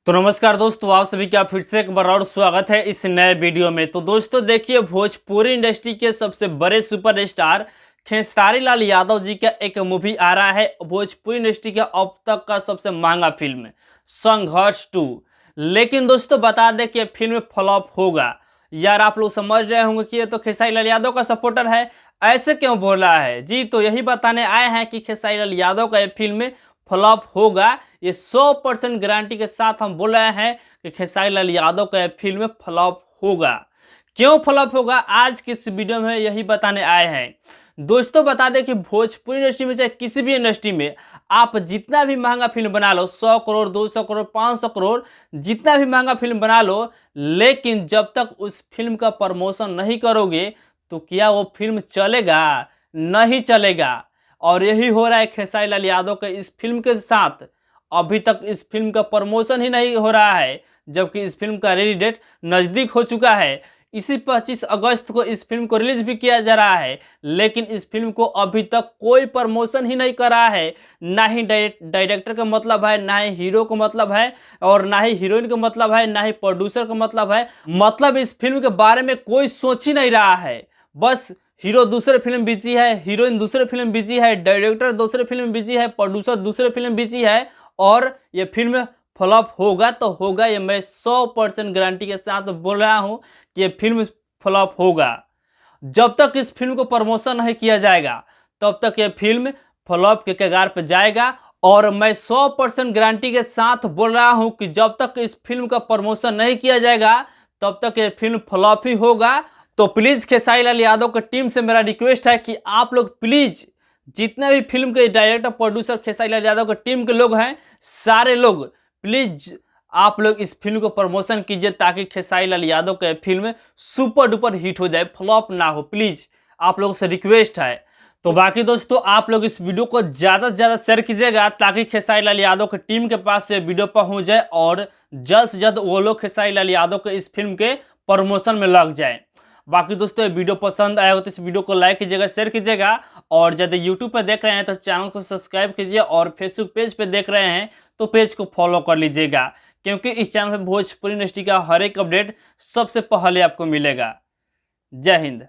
तो नमस्कार दोस्तों, आप सभी का फिर से एक बार और स्वागत है इस नए वीडियो में। तो दोस्तों देखिए, भोजपुरी इंडस्ट्री के सबसे बड़े सुपरस्टार खेसारी लाल यादव जी का एक मूवी आ रहा है। भोजपुरी इंडस्ट्री का अब तक का सबसे महंगा फिल्म संघर्ष 2। लेकिन दोस्तों बता दें कि ये फिल्म फ्लॉप होगा। यार आप लोग समझ रहे होंगे कि ये तो खेसारी लाल यादव का सपोर्टर है, ऐसे क्यों बोल रहा है जी। तो यही बताने आए हैं कि खेसारी लाल यादव का ये फिल्म फ्लॉप होगा। ये 100% गारंटी के साथ हम बोल रहे हैं कि खेसारी लाल यादव का फिल्म फ्लॉप होगा। क्यों फ्लॉप होगा, आज की इस वीडियो में यही बताने आए हैं। दोस्तों बता दें कि भोजपुरी इंडस्ट्री में चाहे किसी भी इंडस्ट्री में आप जितना भी महंगा फिल्म बना लो, 100 करोड़ 200 करोड़ 500 करोड़ जितना भी महंगा फिल्म बना लो, लेकिन जब तक उस फिल्म का प्रमोशन नहीं करोगे तो क्या वो फिल्म चलेगा? नहीं चलेगा। और यही हो रहा है खेसारी लाल यादव के इस फिल्म के साथ। अभी तक इस फिल्म का प्रमोशन ही नहीं हो रहा है, जबकि इस फिल्म का रिलीज डेट नज़दीक हो चुका है। इसी 25 अगस्त को इस फिल्म को रिलीज भी किया जा रहा है, लेकिन इस फिल्म को अभी तक कोई प्रमोशन ही नहीं कर रहा है। ना ही डायरेक्टर का मतलब है, ना ही हीरो का मतलब है, और ना ही हीरोइन का मतलब है, ना ही प्रोड्यूसर का मतलब है। मतलब इस फिल्म के बारे में कोई सोच ही नहीं रहा है। बस हीरो दूसरे फिल्म बिजी है, हीरोइन दूसरे फिल्म बिजी है, डायरेक्टर दूसरे फिल्म बिजी है, प्रोड्यूसर दूसरे फिल्म बिजी है, और ये फिल्म फ्लॉप होगा तो होगा। ये मैं 100% गारंटी के साथ बोल रहा हूँ कि ये फिल्म फ्लॉप होगा। जब तक इस फिल्म को प्रमोशन नहीं किया जाएगा तब तक ये फिल्म फ्लॉप के कगार पर जाएगा। और मैं 100% गारंटी के साथ बोल रहा हूँ कि जब तक इस फिल्म का प्रमोशन नहीं किया जाएगा तब तक ये फिल्म फ्लॉप ही होगा। तो प्लीज़ खेसारी लाल यादव की टीम से मेरा रिक्वेस्ट है कि आप लोग प्लीज़ जितने भी फिल्म के डायरेक्टर प्रोड्यूसर खेसारी लाल यादव की टीम के लोग हैं, सारे लोग प्लीज़ आप लोग इस फिल्म को प्रमोशन कीजिए, ताकि खेसारी लाल यादव की फिल्म सुपर डुपर हिट हो जाए, फ्लॉप ना हो। प्लीज़ आप लोगों से रिक्वेस्ट है। तो बाकी दोस्तों आप लोग इस वीडियो को ज़्यादा से ज़्यादा शेयर कीजिएगा, ताकि खेसारी लाल यादव की टीम के पास ये वीडियो पहुँच जाए और जल्द से जल्द वो लोग खेसारी लाल यादव के इस फिल्म के प्रमोशन में लग जाए। बाकी दोस्तों ये वीडियो पसंद आया हो तो इस वीडियो को लाइक कीजिएगा, शेयर कीजिएगा, और यदि यूट्यूब पर देख रहे हैं तो चैनल को सब्सक्राइब कीजिए, और फेसबुक पेज पे देख रहे हैं तो पेज को फॉलो कर लीजिएगा, क्योंकि इस चैनल पर भोजपुरी इंडस्ट्री का हर एक अपडेट सबसे पहले आपको मिलेगा। जय हिंद।